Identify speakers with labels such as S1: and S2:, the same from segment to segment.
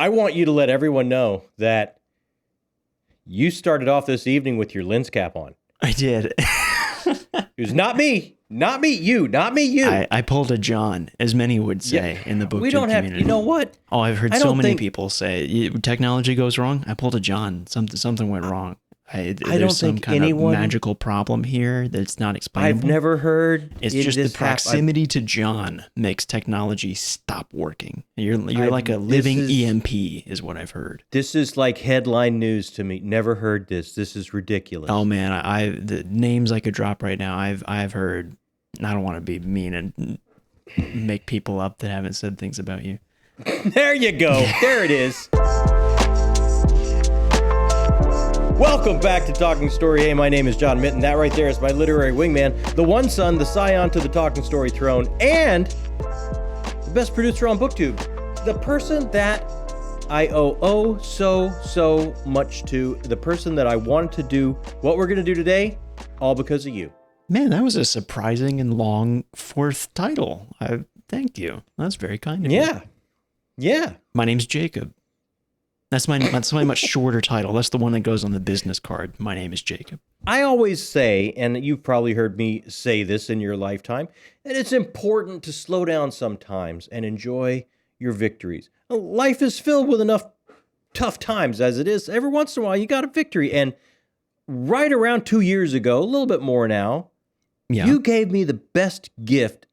S1: I want you to let everyone know that you started off this evening with your lens cap on.
S2: I did.
S1: It was not me, you.
S2: I pulled a John, as many would say in the book community.
S1: You know what?
S2: Oh, I've heard so many people say, technology goes wrong. I pulled a John. Something went wrong. There's some kind of magical problem here that's not explainable.
S1: I've never heard.
S2: It's just the proximity to John makes technology stop working. You're like a living EMP, is what I've heard.
S1: This is like headline news to me. Never heard this. This is ridiculous.
S2: Oh man, the names I could drop right now. I've heard. I don't want to be mean and make people up that haven't said things about you.
S1: There you go. There it is. Welcome back to Talking Story. Hey, my name is John Mitten. That right there is my literary wingman, the one son, the scion to the Talking Story throne, and the best producer on BookTube. The person that I owe so much to, the person that I wanted to do what we're going to do today, all because of you.
S2: Man, that was a surprising and long fourth title. Thank you. That's very kind of you. Yeah. My name's Jacob. That's my much shorter title. That's the one that goes on the business card. My name is Jacob.
S1: I always say, and you've probably heard me say this in your lifetime, that it's important to slow down sometimes and enjoy your victories. Life is filled with enough tough times as it is. Every once in a while, you got a victory. And right around 2 years ago, a little bit more now, you gave me the best gift.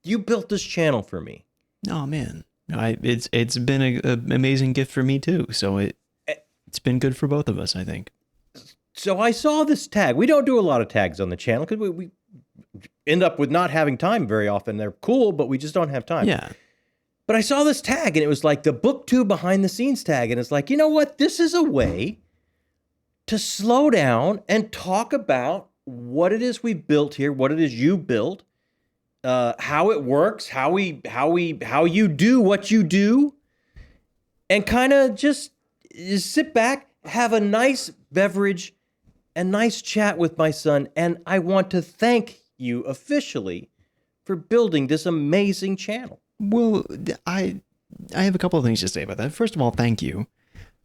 S1: You built this channel for me.
S2: Oh, man. It's been an amazing gift for me too. So it's been good for both of us, I think.
S1: So I saw this tag. We don't do a lot of tags on the channel because we end up with not having time very often. They're cool, but we just don't have time.
S2: Yeah.
S1: But I saw this tag and it was like the BookTube behind the scenes tag. And it's like, you know what? This is a way to slow down and talk about what it is we built here, what it is you built. How it works, how you do what you do, and kind of just sit back, have a nice beverage, and nice chat with my son. And I want to thank you officially for building this amazing channel.
S2: Well, I have a couple of things to say about that. First of all, thank you.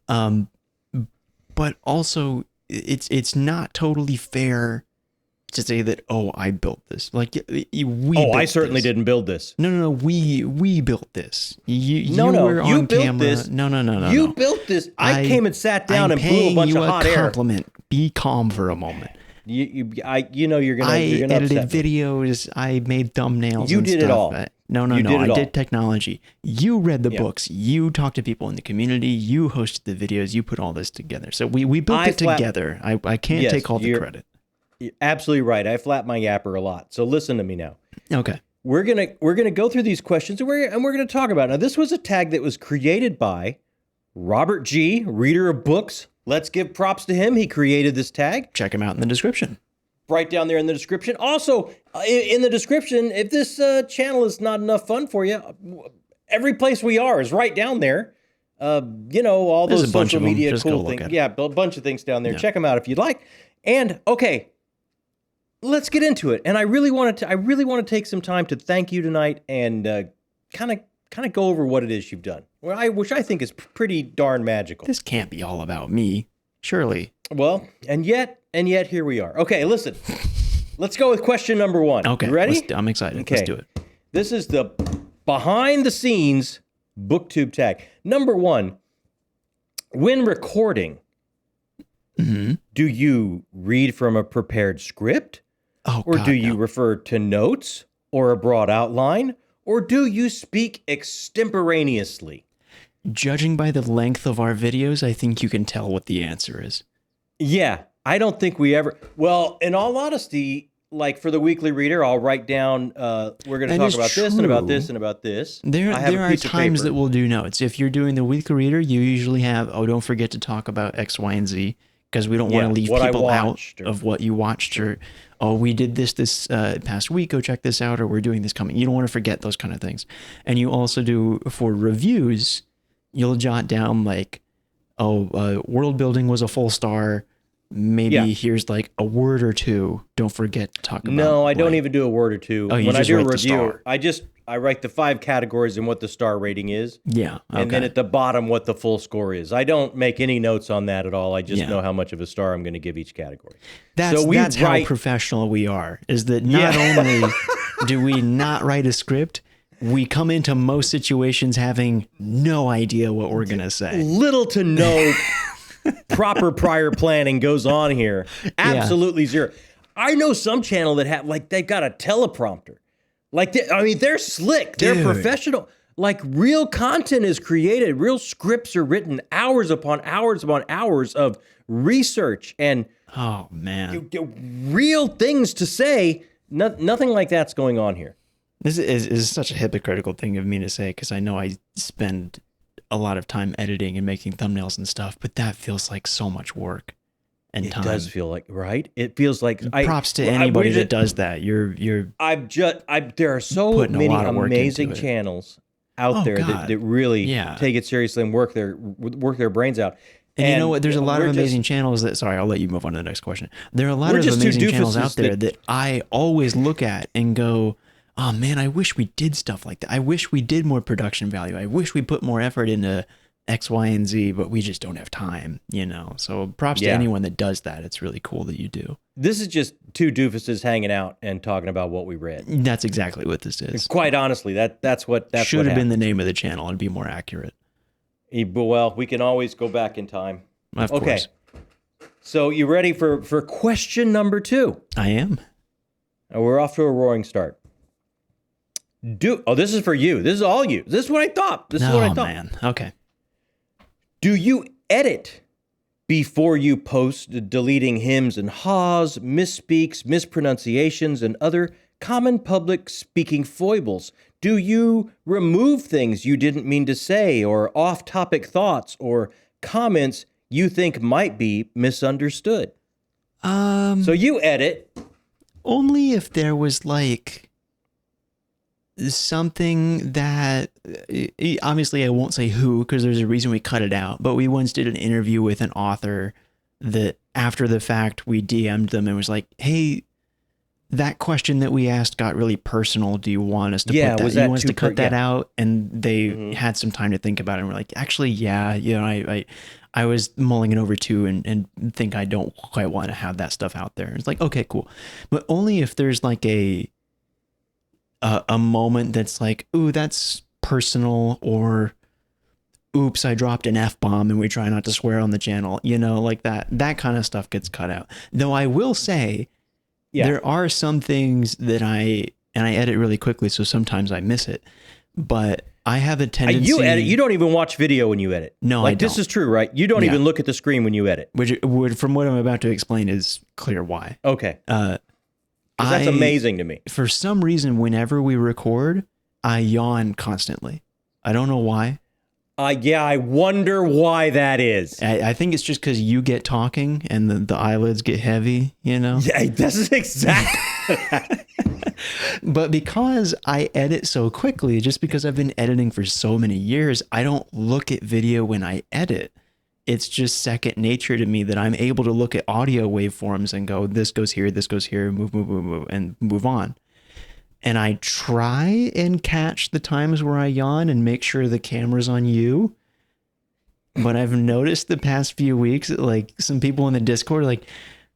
S2: But also, it's not totally fair to say that, I built this. Like,
S1: I certainly didn't build this.
S2: No, we built this. You were on camera.
S1: This.
S2: No.
S1: You built this. I came and sat down and blew a bunch of hot air.
S2: Compliment. Be calm for a moment.
S1: You're gonna.
S2: I edited videos. I made thumbnails.
S1: You did it all.
S2: No. I did technology. You read the books. You talked to people in the community. You hosted the videos. You put all this together. So we built it together. I can't take all the credit.
S1: You're absolutely right. I flap my yapper a lot. So listen to me now.
S2: Okay.
S1: We're gonna go through these questions and we're gonna talk about it. Now, this was a tag that was created by RobertG, reader of books. Let's give props to him. He created this tag.
S2: Check him out in the description.
S1: Right down there in the description. Also, in the description, if this channel is not enough fun for you, every place we are is right down there. All those social media cool things. Yeah, a bunch of things down there. Yeah. Check them out if you'd like. And okay, let's get into it. And I really want to take some time to thank you tonight and kind of go over what it is you've done. Which I think is pretty darn magical.
S2: This can't be all about me, surely.
S1: Well, and yet here we are. Okay, listen. Let's go with question number 1.
S2: Okay,
S1: you ready?
S2: I'm excited. Okay. Let's do it.
S1: This is the behind the scenes BookTube tag. Number 1, when recording, do you read from a prepared script? Do you refer to notes or a broad outline? Or do you speak extemporaneously?
S2: Judging by the length of our videos, I think you can tell what the answer is.
S1: Yeah, I don't think we ever... Well, in all honesty, like for the weekly reader, I'll write down, we're going to talk about this and about this and about this.
S2: There are times that we'll do notes. If you're doing the weekly reader, you usually have, don't forget to talk about X, Y, and Z, because we don't want to leave people out of what you watched, or, we did this past week, go check this out, or we're doing this coming. You don't want to forget those kind of things. And you also do, for reviews, you'll jot down like, world building was a full star. Maybe here's like a word or two. Don't forget to talk about.
S1: No, I don't even do a word or two.
S2: When I do a review,
S1: I write the 5 categories and what the star rating is.
S2: Yeah. Okay.
S1: And then at the bottom, what the full score is. I don't make any notes on that at all. I just know how much of a star I'm going to give each category.
S2: That's how professional we are, is that not only do we not write a script, we come into most situations having no idea what we're going to say.
S1: Little to no proper prior planning goes on here. Absolutely zero. I know some channel that have, like, they've got a teleprompter. Like, they're slick. They're professional. Like, real content is created. Real scripts are written. Hours upon hours of research and real things to say. Nothing like that's going on here.
S2: This is such a hypocritical thing of me to say, because I know I spend a lot of time editing and making thumbnails and stuff, but that feels like so much work and time.
S1: It does feel like, right? It feels like
S2: props to anybody that does that.
S1: There are so many amazing channels out there that really take it seriously and work their brains out.
S2: And you know what? There's a lot of amazing channels that. Sorry, I'll let you move on to the next question. There are a lot of amazing channels out there that I always look at and go, oh man, I wish we did stuff like that. I wish we did more production value. I wish we put more effort into X, Y, and Z, but we just don't have time, you know? So props to anyone that does that. It's really cool that you do.
S1: This is just 2 doofuses hanging out and talking about what we read.
S2: That's exactly what this is.
S1: Quite honestly, that's what
S2: should have been the name of the channel and be more accurate.
S1: Well, we can always go back in time.
S2: Of course.
S1: So you ready for question number 2?
S2: I am.
S1: We're off to a roaring start. This is for you. This is all you. This is what I thought.
S2: Man. Okay.
S1: Do you edit before you post, deleting hymns and haws, misspeaks, mispronunciations, and other common public speaking foibles? Do you remove things you didn't mean to say, or off-topic thoughts or comments you think might be misunderstood? So you edit.
S2: Only if there was like something that, obviously I won't say who because there's a reason we cut it out, but we once did an interview with an author that after the fact we DM'd them and was like, hey, that question that we asked got really personal. Do you want us to put that? You want us to cut that out? And they had some time to think about it and we're like, actually, yeah, you know, I was mulling it over too and think I don't quite want to have that stuff out there. It's like, okay, cool. But only if there's like a moment that's like, ooh, that's personal, or oops, I dropped an F-bomb and we try not to swear on the channel, you know, like that kind of stuff gets cut out. Though I will say there are some things that I edit really quickly, so sometimes I miss it, but I have a tendency.
S1: You edit. You don't even watch video when you edit.
S2: No, I don't.
S1: This is true, right? You don't even look at the screen when you edit.
S2: Which would, from what I'm about to explain, is clear why.
S1: Okay. That's amazing to me.
S2: For some reason, whenever we record, I yawn constantly. I don't know why.
S1: I wonder why that is.
S2: I think it's just because you get talking and the eyelids get heavy, you know?
S1: Yeah, this is exactly
S2: But because I edit so quickly, just because I've been editing for so many years, I don't look at video when I edit. It's just second nature to me that I'm able to look at audio waveforms and go, this goes here, move, and move on. And I try and catch the times where I yawn and make sure the camera's on you. But I've noticed the past few weeks, like some people in the Discord are like,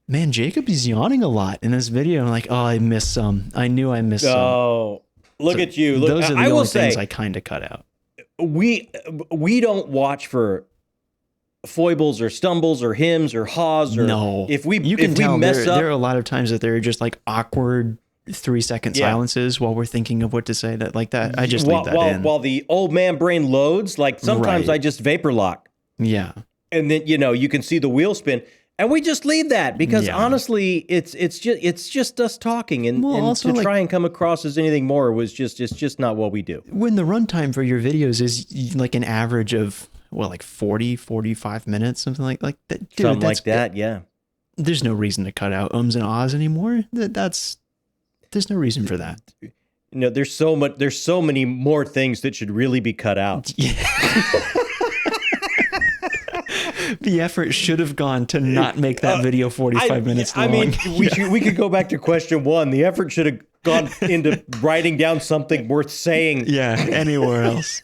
S2: man, Jacob is yawning a lot in this video. I'm like, oh, I missed some. I knew I missed some.
S1: Oh, look at you. Look,
S2: those are the only things I kind of cut out.
S1: We don't watch for foibles or stumbles or hymns or haws or if we mess up.
S2: There are a lot of times that there are just like awkward 3-second silences while we're thinking of what to say. That like that I just leave that in
S1: while the old man brain loads. Like sometimes I just vapor lock, and then you can see the wheel spin, and we just leave that because honestly it's just us talking, and to try and come across as anything more was just not what we do.
S2: When the runtime for your videos is like an average of like 40-45 minutes, something like that. Dude,
S1: something like that, yeah.
S2: There's no reason to cut out ums and ahs anymore. There's no reason for that.
S1: There's so many more things that should really be cut out. Yeah.
S2: The effort should have gone to not make that video 45 minutes long.
S1: I mean, we could go back to question 1. The effort should have gone into writing down something worth saying.
S2: Yeah, anywhere else.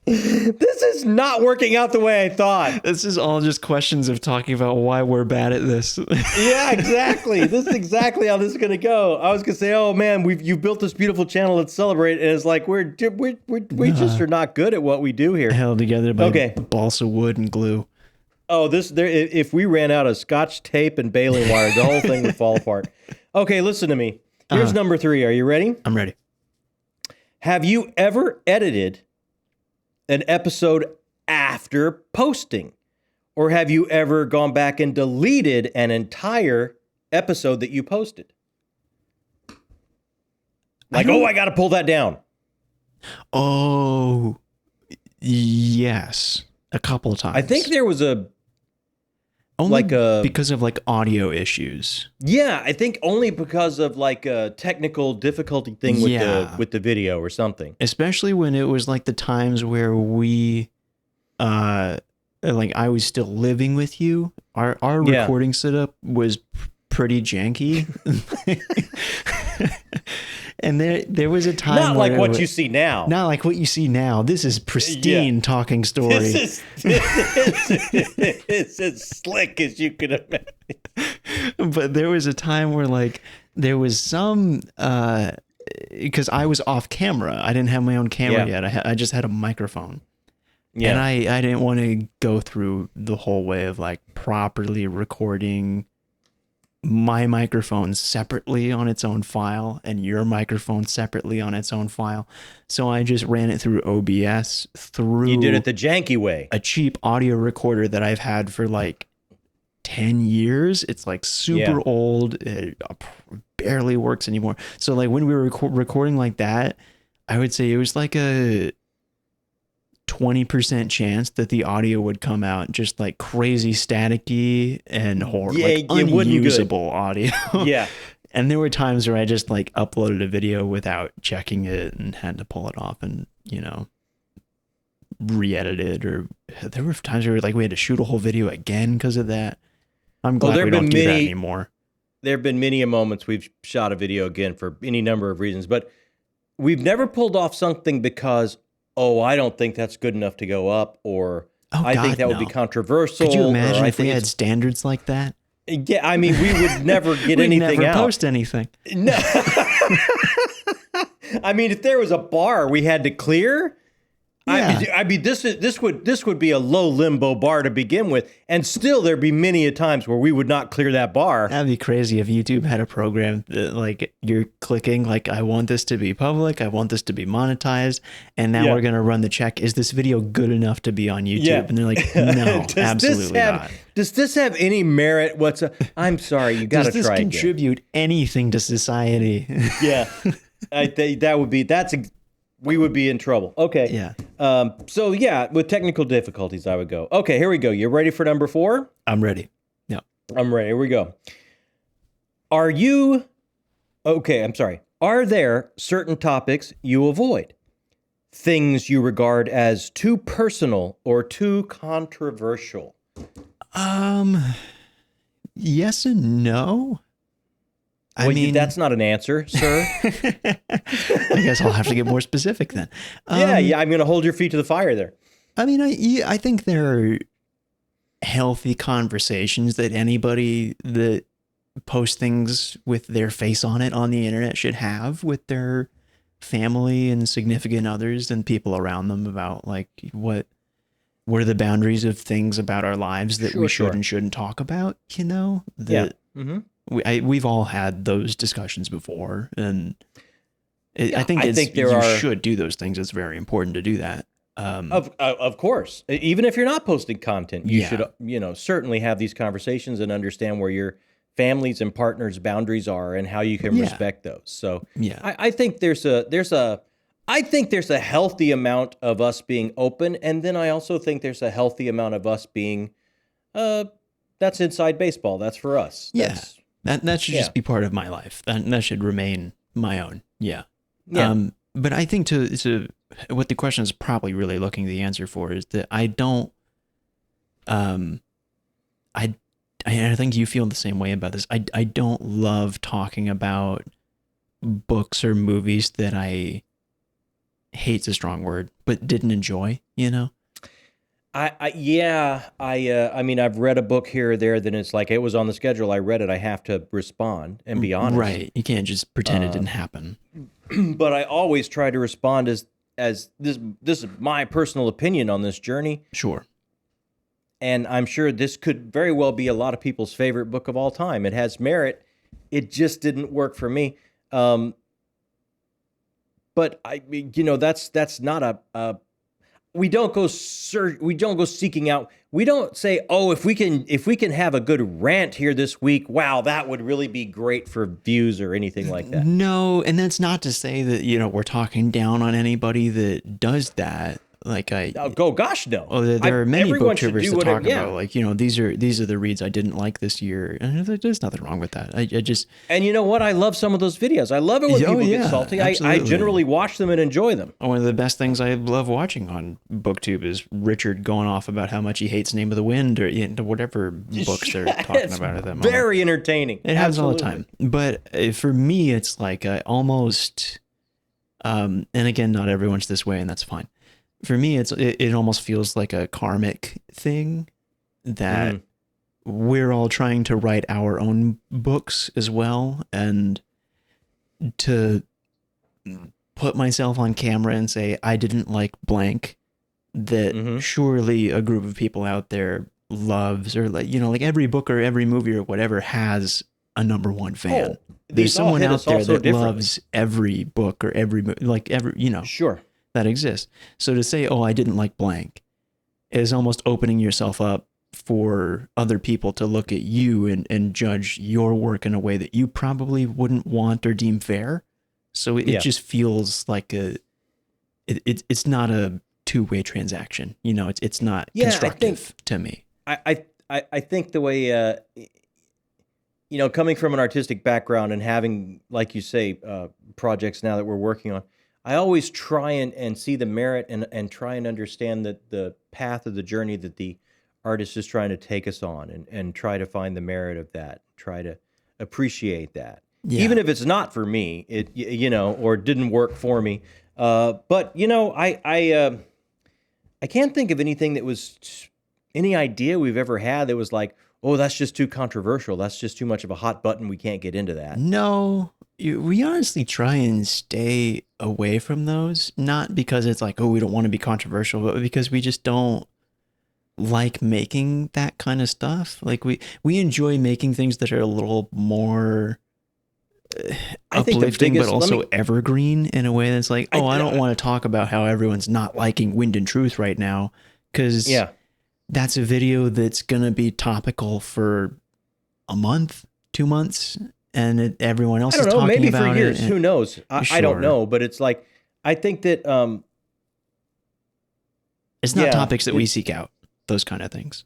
S1: This is not working out the way I thought.
S2: This is all just questions of talking about why we're bad at this.
S1: Yeah, exactly. This is exactly how this is going to go. I was going to say, oh man, you've built this beautiful channel. Let's celebrate. And it's like, we just are not good at what we do here.
S2: Held together by balsa wood and glue.
S1: Oh, if we ran out of Scotch tape and baling wire, the whole thing would fall apart. Okay, listen to me. Here's number 3. Are you ready?
S2: I'm ready.
S1: Have you ever edited an episode after posting? Or have you ever gone back and deleted an entire episode that you posted? Like, I got to pull that down.
S2: Oh, yes. A couple of times.
S1: I think there was
S2: because of like audio issues.
S1: Yeah, I think only because of like a technical difficulty thing with the video or something.
S2: Especially when it was like the times where we, like I was still living with you. Our recording setup was pretty janky. And there was a time
S1: not like what you see now.
S2: Not like what you see now. This is pristine talking story.
S1: This is as slick as you could imagine.
S2: But there was a time where like there was some because I was off camera. I didn't have my own camera yet. I just had a microphone. Yeah. And I didn't want to go through the whole way of like properly recording my microphone separately on its own file and your microphone separately on its own file. So I just ran it through OBS
S1: You did it the janky way.
S2: A cheap audio recorder that I've had for like 10 years. It's like super old. It barely works anymore. So like when we were recording like that, I would say it was like a 20% chance that the audio would come out just like crazy staticky and horrible, like unusable audio.
S1: Yeah.
S2: And there were times where I just like uploaded a video without checking it and had to pull it off and, re-edit it. Or there were times where like we had to shoot a whole video again because of that. I'm glad we don't do that anymore.
S1: There have been many moments we've shot a video again for any number of reasons, but we've never pulled off something because I don't think that's good enough to go up, or I think that would be controversial.
S2: Could you imagine if we had standards like that?
S1: Yeah, I mean, we would never get anything out.
S2: We'd never post anything.
S1: No. I mean, if there was a bar we had to clear, I mean, this would be a low limbo bar to begin with, and still there'd be many a times where we would not clear that bar.
S2: That'd be crazy if YouTube had a program that like you're clicking like I want this to be public, I want this to be monetized, and now we're gonna run the check. Is this video good enough to be on YouTube?
S1: Yeah.
S2: And they're like, no, absolutely not.
S1: Does this have any merit? I'm sorry, you got to try again.
S2: Does this contribute anything to society?
S1: Yeah, I think we would be in trouble. Okay.
S2: Yeah.
S1: So with technical difficulties, I would go. Okay, here we go. You ready for number 4?
S2: I'm ready. Yeah.
S1: I'm ready. Here we go. Are there certain topics you avoid? Things you regard as too personal or too controversial?
S2: Yes and no. I mean,
S1: that's not an answer, sir.
S2: I guess I'll have to get more specific then.
S1: I'm going to hold your feet to the fire there.
S2: I mean, I think there are healthy conversations that anybody that posts things with their face on it on the internet should have with their family and significant others and people around them about like what are the boundaries of things about our lives that we should and shouldn't talk about, We've all had those discussions before, and I think you should do those things. It's very important to do that.
S1: Of course, even if you're not posting content, you should certainly have these conversations and understand where your family's and partners' boundaries are and how you can respect those. So I think there's a healthy amount of us being open, and then I also think there's a healthy amount of us being that's inside baseball. That's for us.
S2: That should just be part of my life. That should remain my own. Yeah. But I think to what the question is probably really looking the answer for is that I I think you feel the same way about this. I don't love talking about books or movies that I hate's a strong word, but didn't enjoy, you know?
S1: I mean, I've read a book here or there, then it's like, it was on the schedule, I read it, I have to respond and be honest.
S2: Right. You can't just pretend it didn't happen.
S1: But I always try to respond as this is my personal opinion on this journey.
S2: Sure.
S1: And I'm sure this could very well be a lot of people's favorite book of all time. It has merit. It just didn't work for me. But that's not we don't go seeking out. We don't say, oh, if we can have a good rant here this week, wow, that would really be great for views or anything like that.
S2: No, and that's not to say that, we're talking down on anybody that does that. Like
S1: gosh, no.
S2: Oh, there are many booktubers that talk about like, these are the reads I didn't like this year, and there's nothing wrong with that. I just
S1: and you know what? I love some of those videos. I love it when people get salty. I generally watch them and enjoy them.
S2: One of the best things I love watching on BookTube is Richard going off about how much he hates Name of the Wind or whatever books they're talking about at that moment.
S1: Very entertaining.
S2: It happens all the time. But for me, it's like almost, and again, not everyone's this way, and that's fine. For me, it almost feels like a karmic thing that we're all trying to write our own books as well, and to put myself on camera and say I didn't like blank, that surely a group of people out there loves, or like every book or every movie or whatever has a number one fan. There's someone out there that loves every book or every
S1: Sure.
S2: that exists. So to say, oh, I didn't like blank, is almost opening yourself up for other people to look at you and judge your work in a way that you probably wouldn't want or deem fair. So it just feels like it's not a two-way transaction. It's not constructive to me.
S1: I think the way, coming from an artistic background and having, like you say, projects now that we're working on, I always try and see the merit and try and understand the path of the journey that the artist is trying to take us on, and try to find the merit of that, try to appreciate that. Yeah. Even if it's not for me, or didn't work for me. But I can't think of anything that was any idea we've ever had that was like, oh, that's just too controversial. That's just too much of a hot button. We can't get into that.
S2: No. We honestly try and stay away from those, not because it's like, oh, we don't want to be controversial, but because we just don't like making that kind of stuff. Like we enjoy making things that are a little more uplifting, but also evergreen in a way that's like, oh, I don't want to talk about how everyone's not liking Wind and Truth right now, because that's a video that's going to be topical for a month, 2 months. And everyone else is talking about it.
S1: Maybe for years. Who knows? I don't know. But it's like, I think that...
S2: it's not topics that we seek out, those kind of things.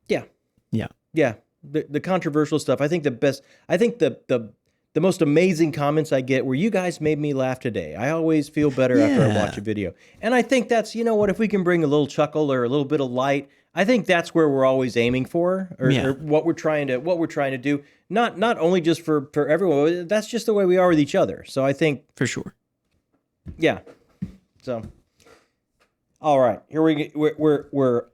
S1: Yeah.
S2: Yeah.
S1: Yeah. The controversial stuff. I think the most amazing comments I get were, you guys made me laugh today. I always feel better after I watch a video. And I think that's, if we can bring a little chuckle or a little bit of light, I think that's where we're always aiming for, or what we're trying to do. Not only just for everyone. That's just the way we are with each other. So I think
S2: for sure.
S1: Yeah. So, all right, here we're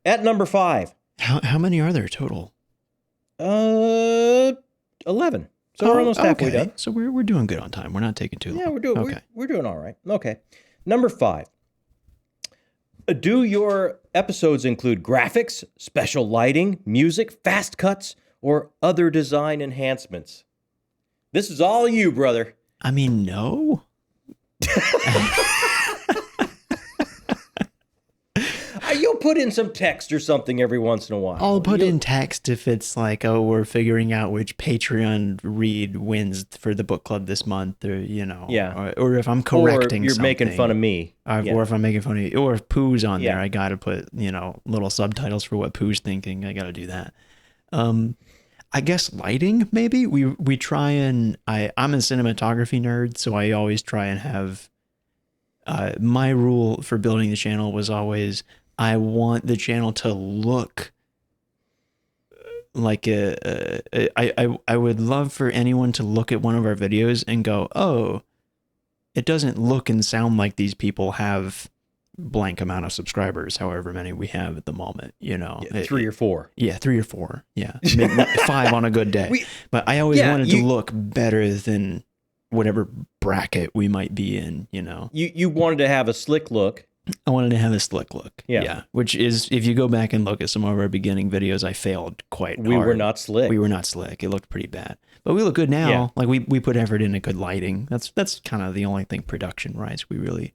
S1: at number 5.
S2: How many are there total?
S1: 11. So we're almost halfway done.
S2: So we're doing good on time. We're not taking too long.
S1: Yeah, we're doing all right. Okay. Number 5. Do your episodes include graphics, special lighting, music, fast cuts, or other design enhancements? This is all you, brother.
S2: I mean, no.
S1: You'll put in some text or something every once in a while.
S2: I'll put in text if it's like, oh, we're figuring out which Patreon read wins for the book club this month, or or if I'm correcting,
S1: or you're
S2: something,
S1: making fun of me,
S2: or if I'm making fun of you, or if Pooh's on there, I got to put little subtitles for what Pooh's thinking. I got to do that. I guess lighting, maybe we try and I'm a cinematography nerd, so I always try and have my rule for building the channel was always, I want the channel to look like I would love for anyone to look at one of our videos and go, oh, it doesn't look and sound like these people have blank amount of subscribers, however many we have at the moment, you know.
S1: Yeah, 3 or 4.
S2: Yeah, 3 or 4. Yeah. Maybe 5 on a good day. But I always wanted to look better than whatever bracket we might be in, you know.
S1: You wanted to have a slick look.
S2: I wanted to have a slick look. Yeah. Which is, if you go back and look at some of our beginning videos, I failed quite hard.
S1: We were not slick.
S2: It looked pretty bad. But we look good now. Yeah. Like we put effort into good lighting. That's kind of the only thing production-wise we really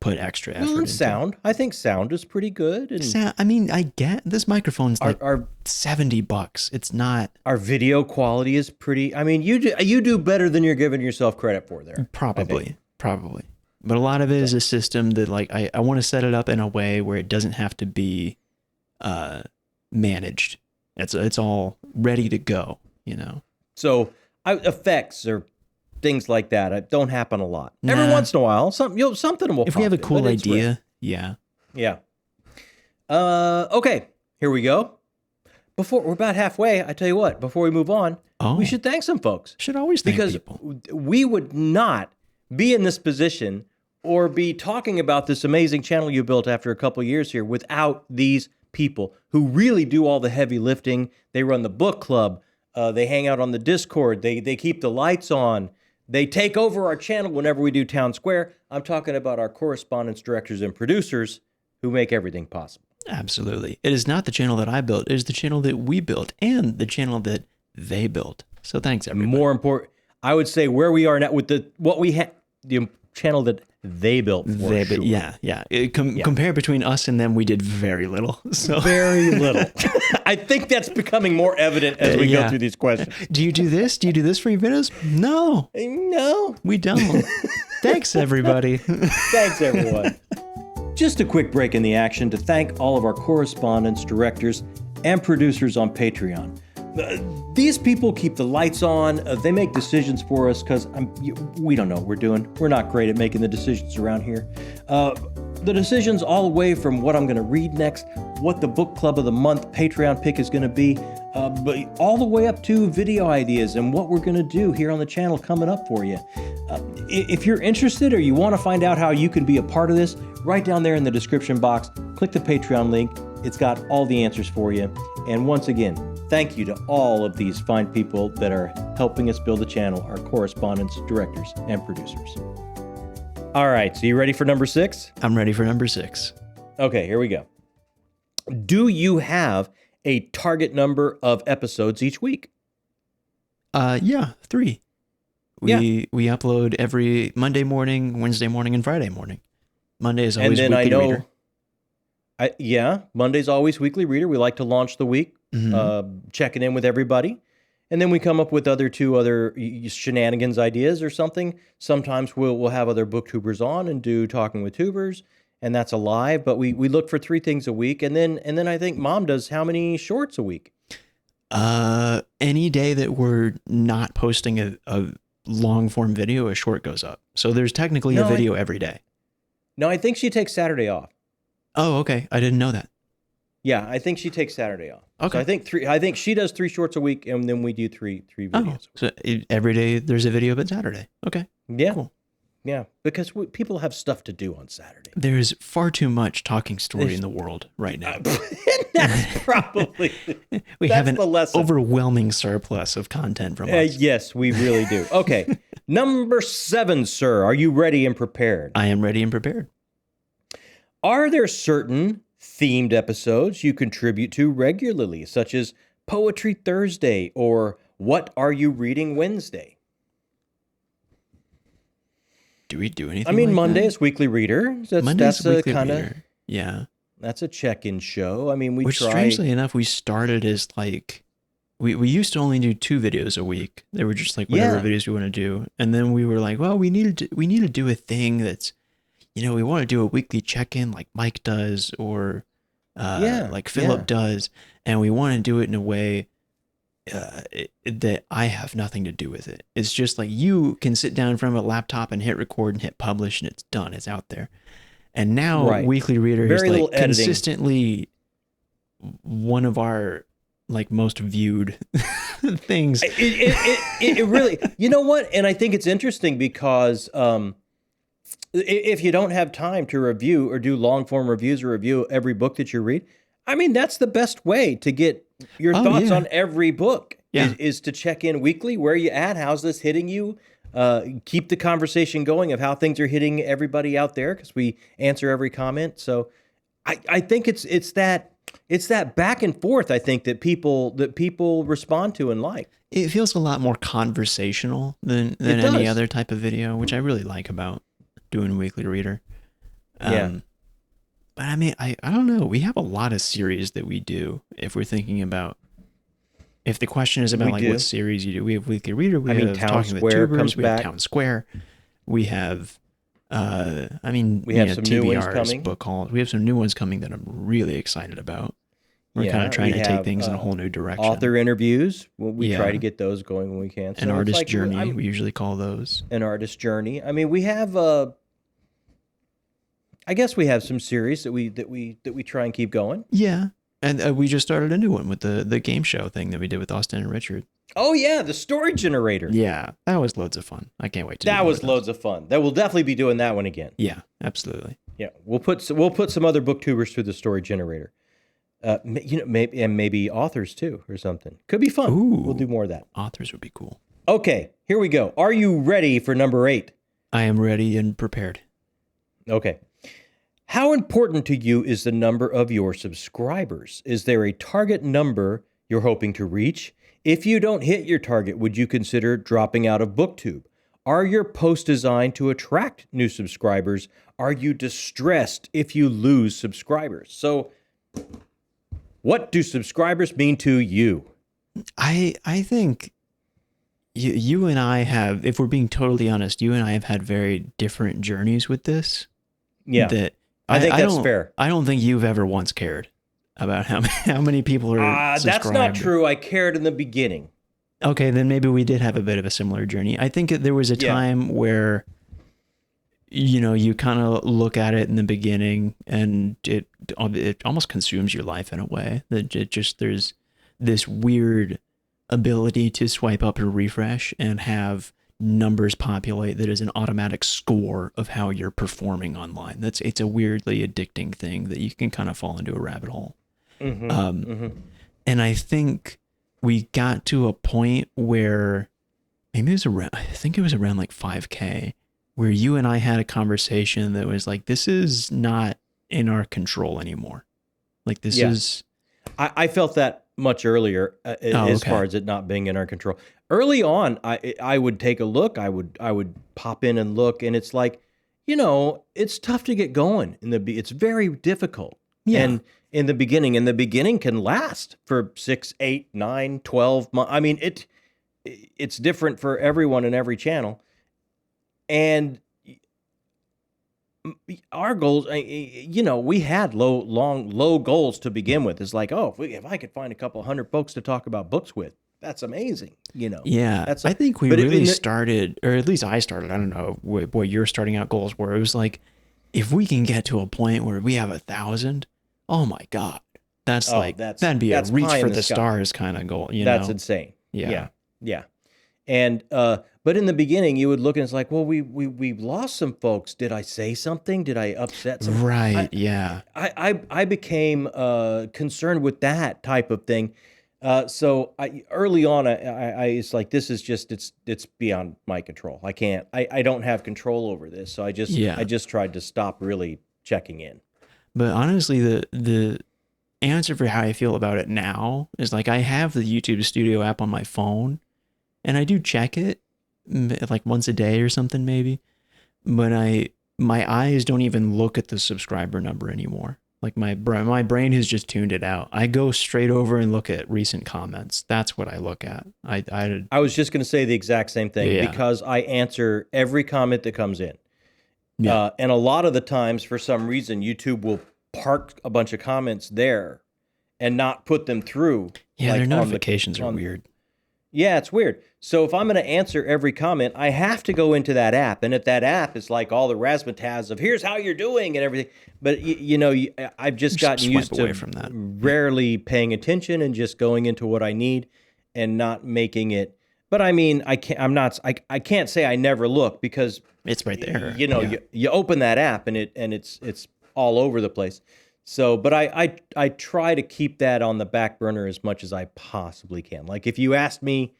S2: put extra effort into.
S1: Sound. I think sound is pretty good. And
S2: I mean, I get this microphone's like $70. It's not.
S1: Our video quality is pretty. I mean, you do better than you're giving yourself credit for there.
S2: Probably. But a lot of it is a system that, like, I want to set it up in a way where it doesn't have to be managed. It's all ready to go, you know. So
S1: effects or things like that don't happen a lot. Every once in a while, something will.
S2: If we have a cool idea, yeah.
S1: Okay, here we go. We're about halfway. I tell you what. Before we move on, we should thank some folks.
S2: Should always thank people.
S1: Because we would not be in this position or be talking about this amazing channel you built after a couple of years here without these people who really do all the heavy lifting. They run the book club. They hang out on the Discord. They keep the lights on. They take over our channel whenever we do Town Square. I'm talking about our correspondence directors and producers who make everything possible.
S2: Absolutely. It is not the channel that I built. It is the channel that we built and the channel that they built. So thanks, everybody.
S1: More important, I would say where we are now with the channel that they built.
S2: Yeah. Compare between us and them, we did very little. So
S1: very little. I think that's becoming more evident as we go through these questions.
S2: Do you do this? Do you do this for your videos? No, we don't. Thanks, everybody.
S1: Thanks, everyone. Just a quick break in the action to thank all of our correspondents, directors, and producers on Patreon. These people keep the lights on. They make decisions for us because we don't know what we're doing. We're not great at making the decisions around here. The decisions all the way from what I'm going to read next, what the book club of the month Patreon pick is going to be, but all the way up to video ideas and what we're going to do here on the channel coming up for you. If you're interested or you want to find out how you can be a part of this, right down there in the description box, click the Patreon link. It's got all the answers for you. And once again, thank you to all of these fine people that are helping us build the channel, our correspondents, directors, and producers. All right, so you ready for number 6?
S2: I'm ready for number 6.
S1: Okay, here we go. Do you have a target number of episodes each week?
S2: Yeah, 3. We upload every Monday morning, Wednesday morning, and Friday morning. Monday is always weekly reader.
S1: Monday's always weekly reader. We like to launch the week, checking in with everybody. And then we come up with other shenanigans ideas or something. Sometimes we'll have other booktubers on and do Talking with Tubers, and that's a live. But we look for 3 things a week. And then I think Mom does how many shorts a week?
S2: Any day that we're not posting a long form video, a short goes up. So there's technically a video every day.
S1: No, I think she takes Saturday off.
S2: Oh, okay. I didn't know that.
S1: Yeah, I think she takes Saturday off.
S2: Okay.
S1: So I think she does 3 shorts a week, and then we do three videos.
S2: So every day there's a video, but Saturday. Okay.
S1: Yeah.
S2: Cool.
S1: Yeah, because people have stuff to do on Saturday.
S2: There's far too much talking story in the world right now.
S1: That's probably
S2: we have an overwhelming surplus of content from us.
S1: Yes, we really do. Okay, number 7, sir. Are you ready and prepared?
S2: I am ready and prepared.
S1: Are there certain themed episodes you contribute to regularly, such as Poetry Thursday or What Are You Reading Wednesday?
S2: Do we do anything?
S1: I mean,
S2: like
S1: Monday
S2: that?
S1: is Weekly Reader. That's a kind of That's a check-in show. I mean,
S2: Which, strangely enough, we started as like we used to only do 2 videos a week. They were just like whatever videos we want to do, and then we were like, well, we need to do a thing that's, we want to do a weekly check-in like Mike does or like Philip does, and we want to do it in a way that I have nothing to do with it. It's just like you can sit down in front of a laptop and hit record and hit publish, and it's done. It's out there. And now Weekly Reader is like consistently one of our like most viewed things.
S1: It really, you know what? And I think it's interesting because if you don't have time to review or do long form reviews or review every book that you read, I mean, that's the best way to get your thoughts on every book is to check in weekly. Where are you at? How's this hitting you? Keep the conversation going of how things are hitting everybody out there, because we answer every comment. So I think it's that back and forth, I think, that people respond to and like.
S2: It feels a lot more conversational than any other type of video, which I really like about doing Weekly Reader. But I mean, I don't know. We have a lot of series that we do. If we're thinking about, if the question is about what series you do, we have Weekly Reader. We have
S1: Town
S2: Talking
S1: Square
S2: with Tubers. We have
S1: back.
S2: Town Square. We have, we have
S1: some new ones
S2: TBR's
S1: coming.
S2: book hauls. We have some new ones coming that I'm really excited about. We're kind of trying to take things in a whole new direction.
S1: Author interviews. We try to get those going when we can. So
S2: an artist journey, we usually call those.
S1: An artist journey. I mean, we have. I guess we have some series that we try and keep going.
S2: Yeah, and we just started a new one with the game show thing that we did with Austin and Richard.
S1: Oh yeah, the story generator.
S2: Yeah, that was loads of fun. I can't wait to.
S1: That was loads of fun. That we'll definitely be doing that one again.
S2: Yeah, absolutely.
S1: Yeah, we'll put some other booktubers through the story generator. Maybe authors too, or something. Could be fun.
S2: Ooh,
S1: we'll do more of that.
S2: Authors would be cool.
S1: Okay, here we go. Are you ready for number 8?
S2: I am ready and prepared.
S1: Okay. How important to you is the number of your subscribers? Is there a target number you're hoping to reach? If you don't hit your target, would you consider dropping out of BookTube? Are your posts designed to attract new subscribers? Are you distressed if you lose subscribers? So, what do subscribers mean to you?
S2: I think you and I have, if we're being totally honest, you and I have had very different journeys with this.
S1: Yeah. I think that's fair.
S2: I don't think you've ever once cared about how many people are subscribed.
S1: That's not true. I cared in the beginning.
S2: Okay, then maybe we did have a bit of a similar journey. I think there was a time where, you kind of look at it in the beginning and it almost consumes your life in a way. That there's this weird ability to swipe up or refresh and have numbers populate that is an automatic score of how you're performing online. It's a weirdly addicting thing that you can kind of fall into a rabbit hole. And I think we got to a point where maybe I think it was around like 5K, where you and I had a conversation that was like, this is not in our control anymore. Like this is.
S1: I felt that much earlier as far as it not being in our control. Early on, I would take a look. I would pop in and look, and it's like, it's tough to get going it's very difficult.
S2: Yeah.
S1: And in the beginning can last for 6, 8, 9, 12 months. I mean, it's different for everyone in every channel. And our goals, we had low goals to begin with. It's like, if I could find a couple hundred folks to talk about books with, that's amazing.
S2: Yeah, I think we really started, or at least I started. I don't know what your starting out goals were. It was like, if we can get to a point where we have 1,000, oh my God, that'd be a reach for the stars kind of goal.
S1: That's insane.
S2: Yeah.
S1: And but in the beginning, you would look and it's like, well, we lost some folks. Did I say something? Did I upset some?
S2: Right.
S1: I became concerned with that type of thing. So early on, I it's like, this is just it's beyond my control. I don't have control over this. So I just tried to stop really checking in.
S2: But honestly, the answer for how I feel about it now is like, I have the YouTube Studio app on my phone. And I do check it like once a day or something maybe, but my eyes don't even look at the subscriber number anymore. Like my brain has just tuned it out. I go straight over and look at recent comments. That's what I look at. I was
S1: just going to say the exact same thing because I answer every comment that comes in. Yeah. And a lot of the times, for some reason, YouTube will park a bunch of comments there and not put them through.
S2: Yeah, their notifications are weird.
S1: Yeah, it's weird. So if I'm going to answer every comment, I have to go into that app. And if that app is like all the razzmatazz of here's how you're doing and everything, but I've just gotten used to
S2: from that.
S1: Rarely paying attention and just going into what I need and not making it. But I mean, I can't say I never look because
S2: it's right there.
S1: You open that app and it's all over the place. So, but I try to keep that on the back burner as much as I possibly can. Like if you asked me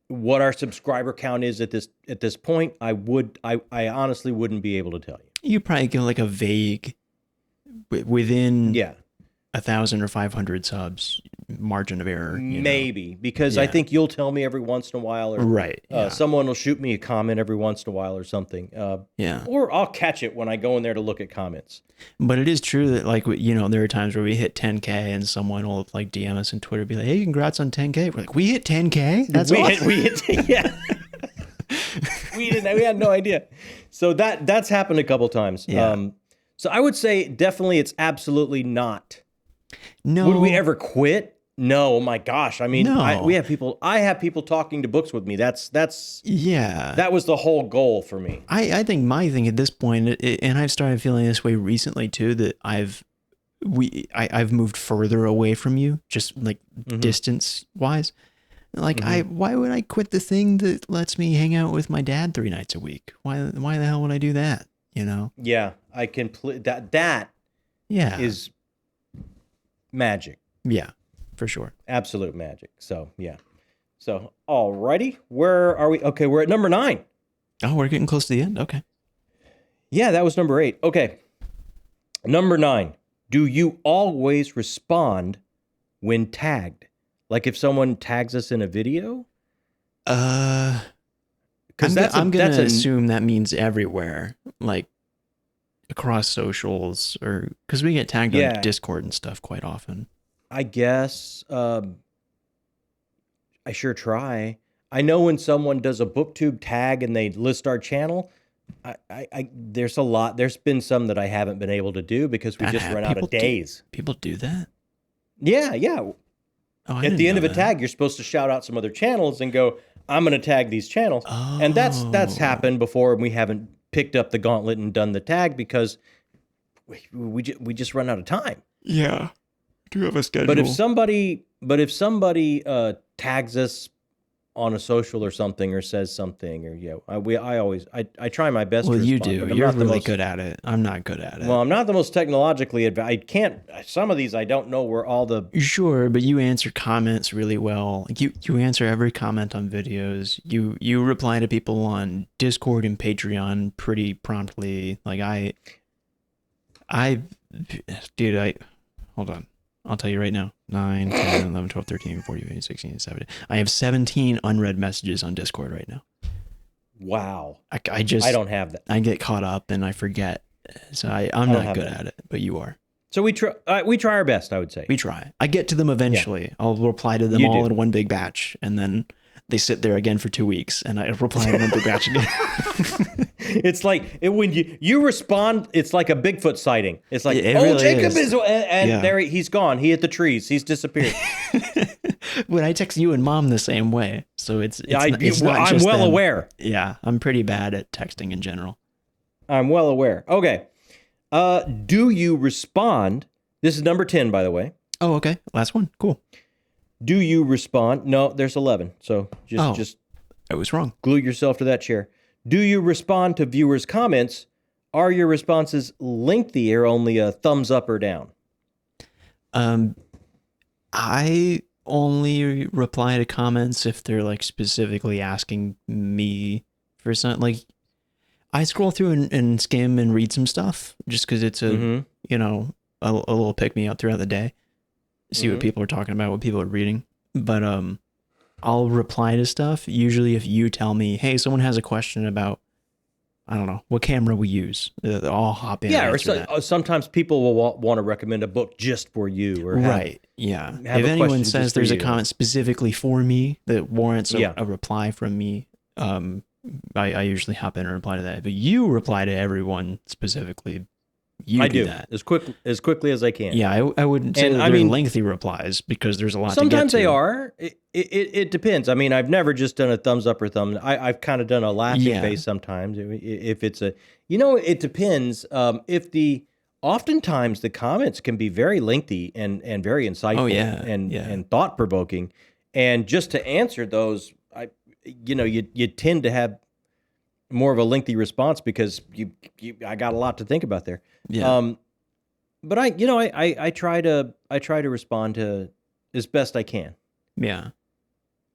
S1: what our subscriber count is at this point, I honestly wouldn't be able to tell you.
S2: You probably get like a vague within 1,000 or 500 subs margin of error.
S1: Maybe because I think you'll tell me every once in a while, or someone will shoot me a comment every once in a while or something. Or I'll catch it when I go in there to look at comments.
S2: But it is true that there are times where we hit 10K and someone will like DM us on Twitter, be like, "Hey, congrats on 10K." We're like, "We hit 10K? That's awesome." We
S1: had no idea. So that's happened a couple times.
S2: Yeah.
S1: So I would say definitely it's absolutely not.
S2: No.
S1: Would we ever quit? No, oh my gosh. I mean,
S2: No.
S1: I have people talking to books with me. That was the whole goal for me.
S2: I think my thing at this point, and I've started feeling this way recently too, that I've moved further away from you, just like distance wise. Like why would I quit the thing that lets me hang out with my dad 3 nights a week? Why the hell would I do that?
S1: Yeah, I can that is magic.
S2: Yeah, for sure.
S1: Absolute magic. So, yeah. So, alrighty. Where are we? Okay, we're at number 9.
S2: Oh, we're getting close to the end. Okay.
S1: Yeah, that was number 8. Okay. Number 9. Do you always respond when tagged? Like if someone tags us in a video?
S2: I'm going to assume that means everywhere. Like across socials, or because we get tagged on Discord and stuff quite often.
S1: I guess I sure try. I know when someone does a booktube tag and they list our channel, there's a lot. There's been some that I haven't been able to do because we just run out of days.
S2: People do that?
S1: Yeah.
S2: Oh,
S1: at the end of a tag, you're supposed to shout out some other channels and go, "I'm going to tag these channels."
S2: Oh.
S1: And that's happened before, and we haven't picked up the gauntlet and done the tag because we just run out of time.
S2: Yeah. Do you have a schedule?
S1: But if somebody tags us on a social or something, or says something, or I try my best.
S2: Well,
S1: to
S2: you
S1: respond,
S2: do. You're really good at it. I'm not good at it.
S1: Well, I'm not the most technologically advanced. I can't. Some of these I don't know where all the.
S2: Sure, but you answer comments really well. Like you answer every comment on videos. You reply to people on Discord and Patreon pretty promptly. Like hold on. I'll tell you right now. 9, 10, 11, 12, 13, 14, 15, 16, 17. I have 17 unread messages on Discord right now.
S1: Wow.
S2: I
S1: don't have that.
S2: I get caught up and I forget. So I'm not good at it, but you are.
S1: So we try our best, I would say.
S2: We try. I get to them eventually. Yeah. I'll reply to them in one big batch, and then they sit there again for 2 weeks, and I reply to them big batch again.
S1: It's like when you respond, it's like a Bigfoot sighting. It's like,
S2: really
S1: Jacob is there. He's gone. He hit the trees. He's disappeared.
S2: When I text you and Mom the same way, so it's not
S1: I'm
S2: just
S1: well
S2: them.
S1: aware.
S2: Yeah, I'm pretty bad at texting in general.
S1: I'm well aware. Okay. Do you respond? This is number 10, by the way.
S2: Oh, okay. Last one. Cool.
S1: Do you respond? No, there's 11. So just
S2: I was wrong.
S1: Glue yourself to that chair. Do you respond to viewers' comments? Are your responses lengthy or only a thumbs up or down?
S2: I only reply to comments if they're like specifically asking me for something. Like I scroll through and skim and read some stuff just because it's a little pick me up throughout the day. See what people are talking about, what people are reading. But I'll reply to stuff usually if you tell me, hey, someone has a question about, I don't know, what camera we use. I'll hop in.
S1: Yeah, or sometimes people will want to recommend a book just for you. Or
S2: yeah. If anyone says there's a comment specifically for me that warrants a reply from me, I usually hop in and reply to that. But you reply to everyone specifically You
S1: do
S2: that
S1: as quickly as I can.
S2: Yeah, I wouldn't say that they're lengthy replies because there's a lot.
S1: Sometimes
S2: to get to.
S1: they are. It depends. I mean, I've never just done a thumbs up or thumb. I've kind of done a laughing face sometimes. If it's a, it depends. Oftentimes the comments can be very lengthy and very insightful and thought provoking, and just to answer those, you tend to have more of a lengthy response because I got a lot to think about there.
S2: Yeah.
S1: But I try to respond to as best I can.
S2: Yeah.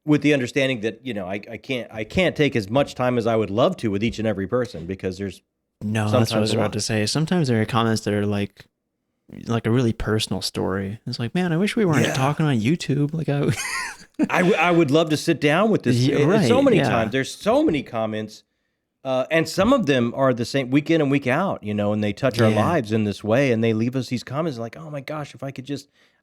S1: With the understanding that, I can't take as much time as I would love to with each and every person because there's
S2: that's what I was about to say. Sometimes there are comments that are like a really personal story. It's like, man, I wish we weren't talking on YouTube. Like
S1: I would love to sit down with this. So many times there's so many comments. And some of them are the same week in and week out, and they touch our lives in this way, and they leave us these comments like, "Oh my gosh, if I could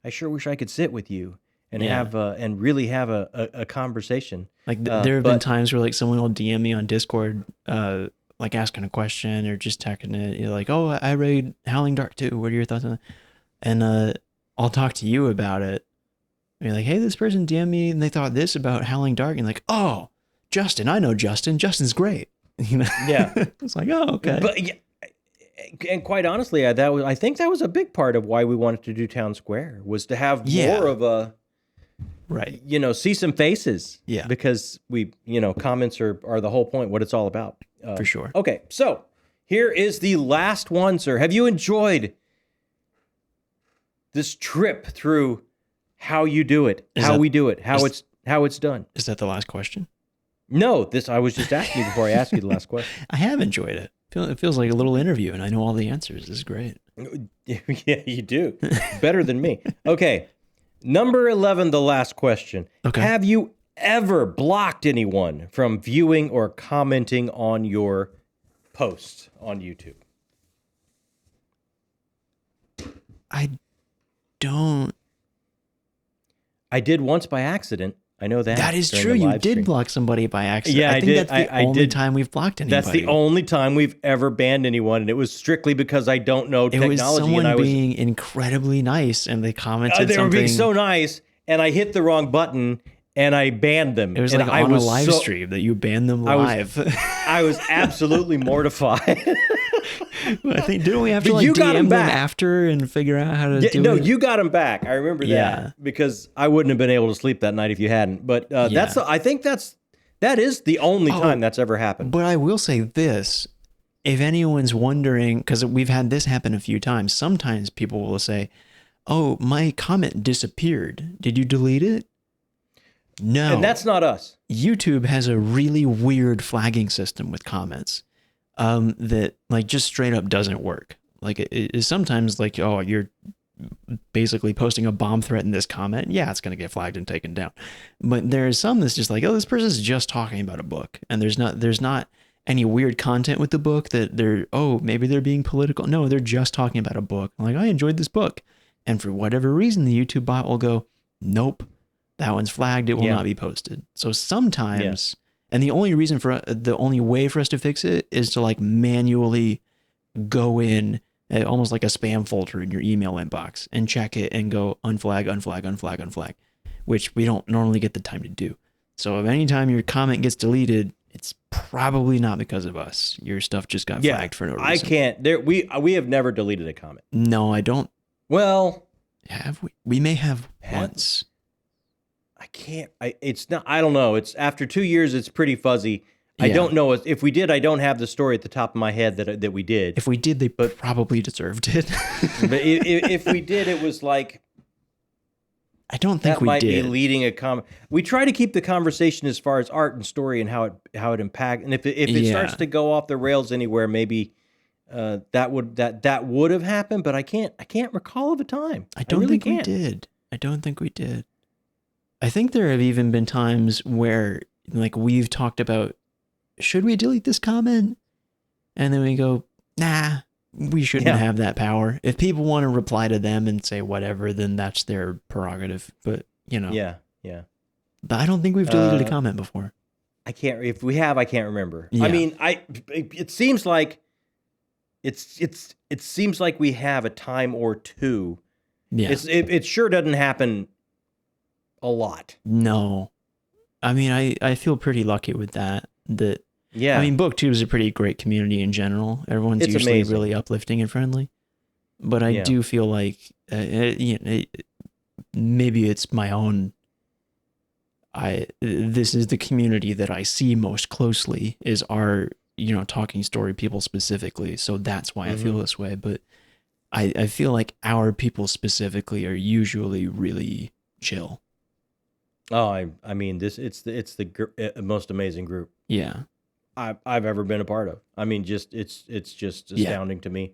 S1: I sure wish I could sit with you and have and really have a conversation."
S2: Like there have been times where like someone will DM me on Discord, like asking a question or just texting it. You're like, "Oh, I read Howling Dark too. What are your thoughts on that?" And I'll talk to you about it. And you're like, "Hey, this person DM'd me and they thought this about Howling Dark," and like, "Oh, Justin, I know Justin. Justin's great."
S1: Yeah,
S2: it's like, oh, okay.
S1: But and quite honestly, I think that was a big part of why we wanted to do Town Square, was to have more of a see some faces. Yeah, because we comments are the whole point, what it's all about.
S2: For sure.
S1: Okay, so here is the last one, sir. Have you enjoyed this trip through how you do it, we do it, how it's done?
S2: Is that the last question?
S1: No, I was just asking you before I asked you the last question.
S2: I have enjoyed it. It feels like a little interview, and I know all the answers. This is great.
S1: Yeah, you do. Better than me. Okay, number 11, the last question. Okay. Have you ever blocked anyone from viewing or commenting on your posts on YouTube?
S2: I don't.
S1: I did once by accident. I know that.
S2: That is true. You did block somebody by accident.
S1: Yeah, I did.
S2: That's the only time we've blocked anybody.
S1: That's the only time we've ever banned anyone, and it was strictly because I don't know technology.
S2: It was someone being incredibly nice, and they commented
S1: they were being so nice, and I hit the wrong button, and I banned them.
S2: It was like on a live stream that you banned them live.
S1: I was absolutely mortified.
S2: I think didn't we have to DM them after and figure out how to do it?
S1: No, you got them back. I remember that because I wouldn't have been able to sleep that night if you hadn't. But I think that is the only time that's ever happened.
S2: But I will say this: if anyone's wondering, because we've had this happen a few times, sometimes people will say, "Oh, my comment disappeared. Did you delete it?" No,
S1: and that's not us.
S2: YouTube has a really weird flagging system with comments. That like just straight up doesn't work. Like it is sometimes like, oh, you're basically posting a bomb threat in this comment. Yeah, it's going to get flagged and taken down. But there's some that's just like, oh, this person's just talking about a book. And there's not any weird content with the book that maybe they're being political. No, they're just talking about a book. Like, I enjoyed this book. And for whatever reason, the YouTube bot will go, nope, that one's flagged. It will not be posted. So sometimes... And the only way for us to fix it is to like manually go in almost like a spam folder in your email inbox and check it and go unflag, which we don't normally get the time to do. So if anytime your comment gets deleted, it's probably not because of us. Your stuff just got flagged for no reason.
S1: I can't. We have never deleted a comment.
S2: No, I don't.
S1: Well,
S2: have we? We may have once.
S1: I can't. It's not. I don't know. It's after 2 years. It's pretty fuzzy. Yeah. I don't know if we did. I don't have the story at the top of my head that we did.
S2: If we did, they probably deserved it.
S1: But if we did, it was like.
S2: I don't think
S1: that
S2: we
S1: might
S2: did.
S1: be leading a comment. We try to keep the conversation as far as art and story and how it impacts. And if it starts to go off the rails anywhere, maybe that would have happened. But I can't recall of a time.
S2: I don't think we did. I don't think we did. I think there have even been times where like we've talked about, should we delete this comment? And then we go, nah, we shouldn't have that power. If people want to reply to them and say whatever, then that's their prerogative. But Yeah. But I don't think we've deleted a comment before.
S1: I can't. If we have, I can't remember. Yeah. I mean, it seems like it seems like we have a time or two.
S2: Yeah.
S1: It sure doesn't happen a lot.
S2: No. I mean, I feel pretty lucky with that.
S1: Yeah.
S2: I mean, BookTube is a pretty great community in general. Everyone's usually amazing. Really uplifting and friendly. But I do feel like maybe it's my own. This is the community that I see most closely is our, talking story people specifically. So that's why I feel this way. But I feel like our people specifically are usually really chill.
S1: Oh, I mean, it's the most amazing group.
S2: Yeah.
S1: I've ever been a part of. I mean, it's just astounding to me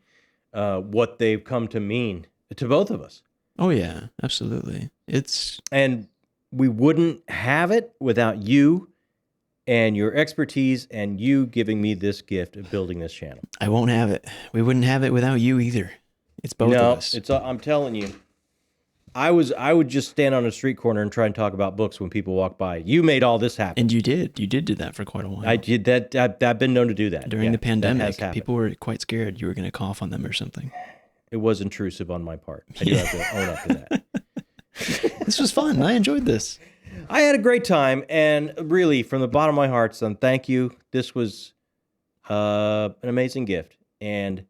S1: what they've come to mean to both of us.
S2: Oh yeah, absolutely.
S1: And we wouldn't have it without you and your expertise and you giving me this gift of building this channel.
S2: I won't have it. We wouldn't have it without you either. It's both of us.
S1: I'm telling you. I would just stand on a street corner and try and talk about books when people walk by. You made all this happen.
S2: And you did. You did do that for quite a while.
S1: I did that. I've been known to do that.
S2: During the pandemic, people were quite scared you were going to cough on them or something.
S1: It was intrusive on my part. I do have to own up to that.
S2: This was fun. I enjoyed this.
S1: I had a great time. And really, from the bottom of my heart, son, thank you. This was an amazing gift. And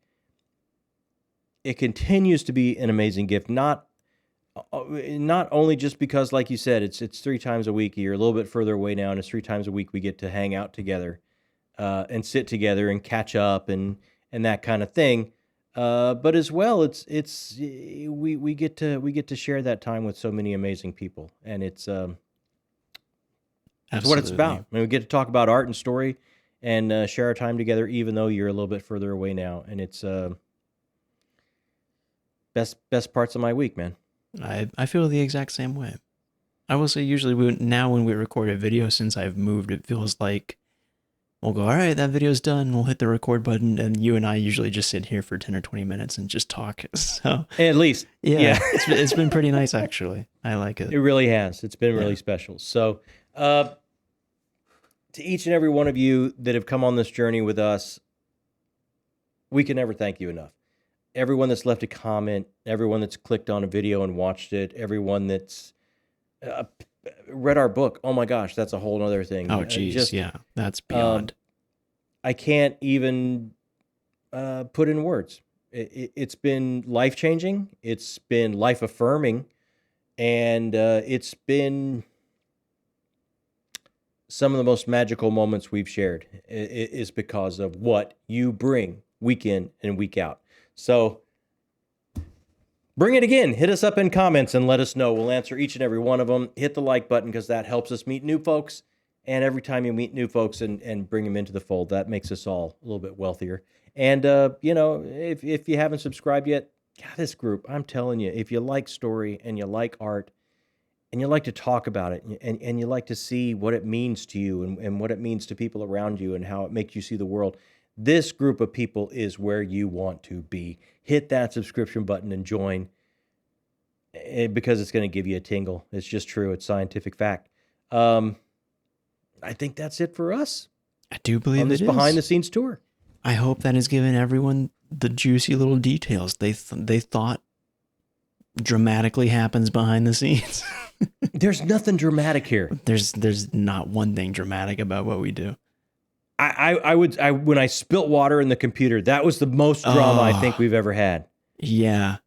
S1: it continues to be an amazing gift. Not only just because, like you said, it's 3 times a week. You're a little bit further away now, and it's 3 times a week we get to hang out together and sit together and catch up and that kind of thing. But as well, we get to share that time with so many amazing people, and it's what it's about. I mean, we get to talk about art and story and share our time together, even though you're a little bit further away now. And it's best parts of my week, man.
S2: I feel the exact same way. I will say usually when we record a video, since I've moved, it feels like we'll go, all right, that video's done. We'll hit the record button. And you and I usually just sit here for 10 or 20 minutes and just talk. So
S1: at least. Yeah.
S2: It's been pretty nice, actually. I like it.
S1: It really has. It's been really special. So to each and every one of you that have come on this journey with us, we can never thank you enough. Everyone that's left a comment, everyone that's clicked on a video and watched it, everyone that's read our book. Oh my gosh, that's a whole other thing.
S2: Oh geez, yeah, that's beyond.
S1: I can't even put in words. It's been life-changing. It's been life-affirming, and it's been some of the most magical moments we've shared. Is because of what you bring week in and week out. So bring it again. Hit us up in comments and let us know. We'll answer each and every one of them. Hit the like button because that helps us meet new folks. And every time you meet new folks and bring them into the fold, that makes us all a little bit wealthier. And, if you haven't subscribed yet, this group, I'm telling you, if you like story and you like art and you like to talk about it and you like to see what it means to you and what it means to people around you and how it makes you see the world, this group of people is where you want to be. Hit that subscription button and join because it's going to give you a tingle. It's just true. It's scientific fact. I think that's it for us.
S2: I do believe
S1: on this behind the scenes tour.
S2: I hope that has given everyone the juicy little details they thought dramatically happens behind the scenes.
S1: There's nothing dramatic here.
S2: There's not one thing dramatic about what we do.
S1: When I spilt water in the computer, that was the most drama I think we've ever had.
S2: Yeah.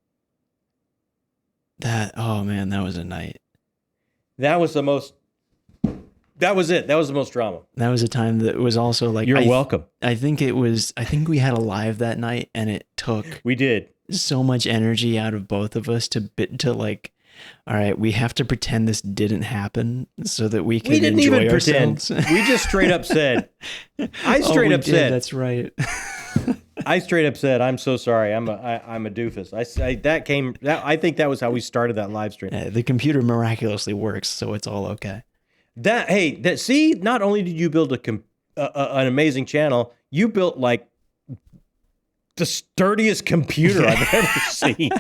S2: Oh man, that was a night.
S1: That was it. That was the most drama.
S2: That was a time that was also like,
S1: you're welcome.
S2: I think we had a live that night and it took
S1: we did
S2: so much energy out of both of us to like, all right, we have to pretend this didn't happen so that we can enjoy ourselves. We didn't even pretend.
S1: We just straight up said. I straight up said.
S2: That's right.
S1: I straight up said, I'm so sorry. I'm a doofus. I think that was how we started that live stream.
S2: Yeah, the computer miraculously works, so it's all okay.
S1: See, not only did you build an amazing channel, you built like the sturdiest computer I've ever seen.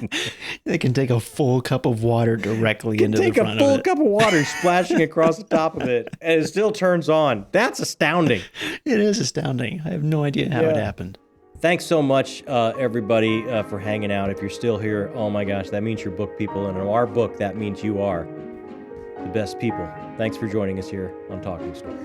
S2: They can take a full cup of water directly into the front of it.
S1: Take a full cup of water splashing across the top of it, and it still turns on. That's astounding.
S2: It is astounding. I have no idea how it happened.
S1: Thanks so much, everybody, for hanging out. If you're still here, oh my gosh, that means you're book people. And in our book, that means you are the best people. Thanks for joining us here on Talking Story.